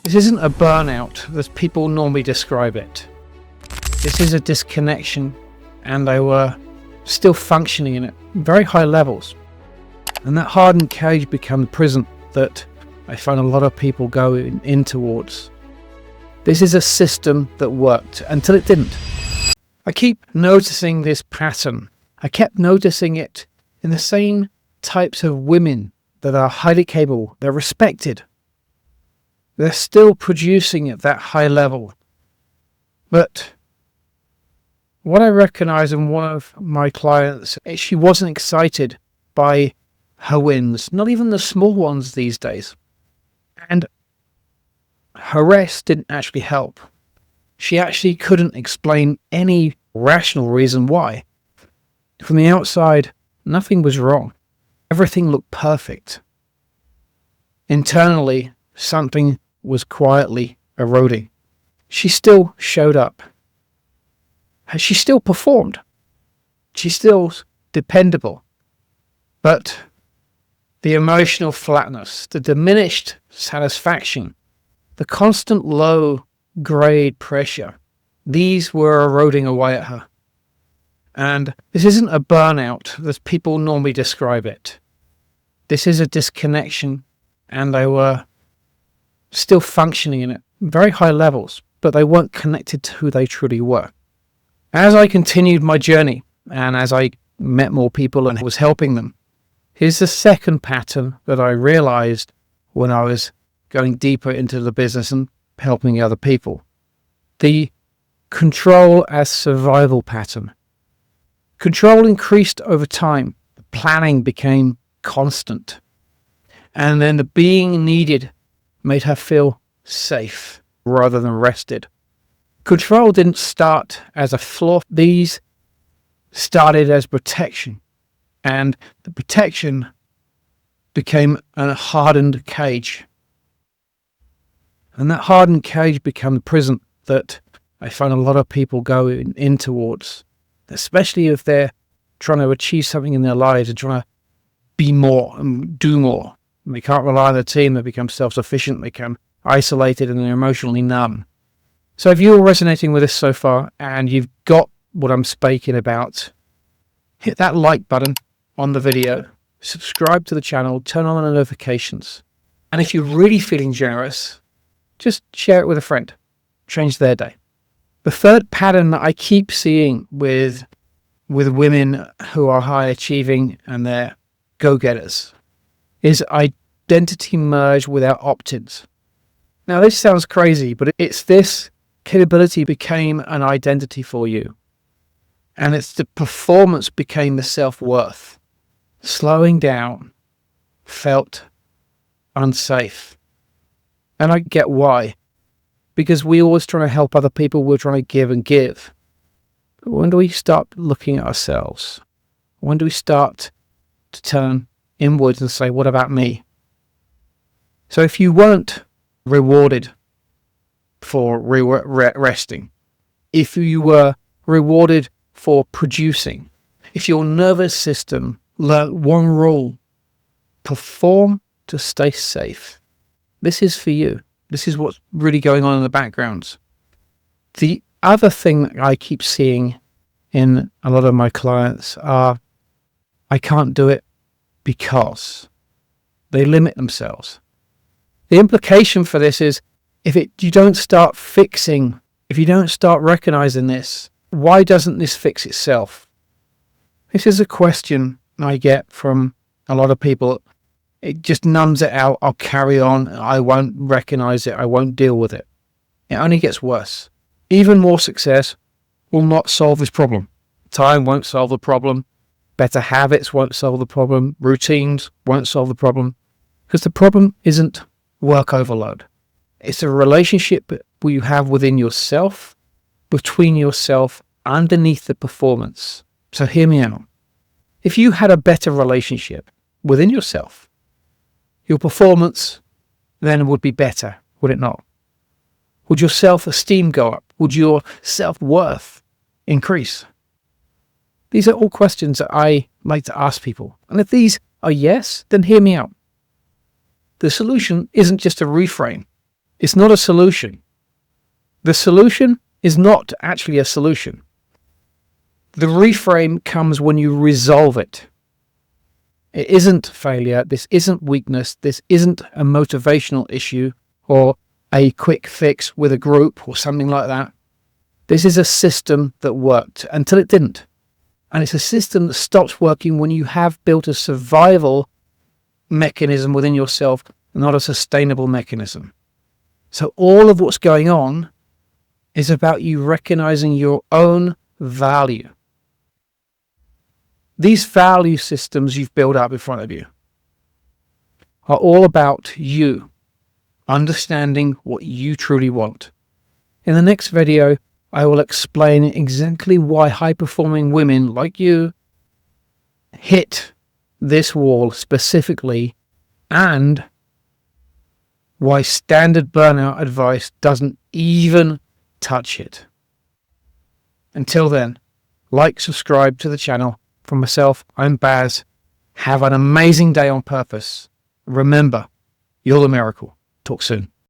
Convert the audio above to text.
This isn't a burnout as people normally describe it. This is a disconnection, and they were still functioning at very high levels. And that hardened cage became the prison that I find a lot of people go in towards. This is a system that worked until it didn't. I keep noticing this pattern. I kept noticing it in the same types of women that are highly capable. They're respected. They're still producing at that high level. But what I recognize in one of my clients, she wasn't excited by her wins, not even the small ones these days. And her rest didn't actually help. She actually couldn't explain any rational reason why. From the outside, nothing was wrong. Everything looked perfect. Internally, something was quietly eroding. She still showed up. She still performed. She's still dependable. But the emotional flatness, the diminished satisfaction, the constant low-grade pressure, these were eroding away at her. And this isn't a burnout as people normally describe it. This is a disconnection, and they were still functioning at very high levels, but they weren't connected to who they truly were. As I continued my journey, and as I met more people and was helping them, here's the second pattern that I realized when I was going deeper into the business and helping other people. The control as survival pattern. Control increased over time. The planning became constant. And then the being needed made her feel safe rather than rested. Control didn't start as a flaw. These started as protection. And the protection became a hardened cage. And that hardened cage became the prison that I find a lot of people go in towards, especially if they're trying to achieve something in their lives and trying to be more and do more. And they can't rely on the team, they become self-sufficient, they become isolated, and they're emotionally numb. So if you're resonating with this so far and you've got what I'm speaking about, hit that like button on the video, subscribe to the channel, turn on the notifications. And if you're really feeling generous, just share it with a friend. Change their day. The third pattern that I keep seeing with women who are high achieving and they're go-getters is identity merge without opt-ins. Now this sounds crazy, but it's this capability became an identity for you. And it's the performance became the self-worth. Slowing down felt unsafe. And I get why. Because we're always trying to help other people, we're trying to give and give. But when do we start looking at ourselves? When do we start to turn inwards and say, what about me? So if you weren't rewarded for resting, if you were rewarded for producing, if your nervous system learned one rule, perform to stay safe, this is for you. This is what's really going on in the background. The other thing that I keep seeing in a lot of my clients are, I can't do it because they limit themselves. The implication for this is, you don't start fixing, if you don't start recognizing this, why doesn't this fix itself? This is a question I get from a lot of people. It just numbs it out. I'll carry on. I won't recognize it. I won't deal with it. It only gets worse. Even more success will not solve this problem. Time won't solve the problem. Better habits won't solve the problem. Routines won't solve the problem. Because the problem isn't work overload. It's a relationship you have within yourself, between yourself, underneath the performance. So hear me out. If you had a better relationship within yourself, your performance then would be better, would it not? Would your self-esteem go up? Would your self-worth increase? These are all questions that I like to ask people. And if these are yes, then hear me out. The solution isn't just a reframe. It's not a solution. The solution is not actually a solution. The reframe comes when you resolve it. It isn't failure. This isn't weakness. This isn't a motivational issue or a quick fix with a group or something like that. This is a system that worked until it didn't. And it's a system that stops working when you have built a survival mechanism within yourself, not a sustainable mechanism. So all of what's going on is about you recognizing your own value. These value systems you've built up in front of you are all about you understanding what you truly want. In the next video, I will explain exactly why high-performing women like you hit this wall specifically, and why standard burnout advice doesn't even touch it. Until then, like, subscribe to the channel. From myself, I'm Baz. Have an amazing day on purpose. Remember, you're the miracle. Talk soon.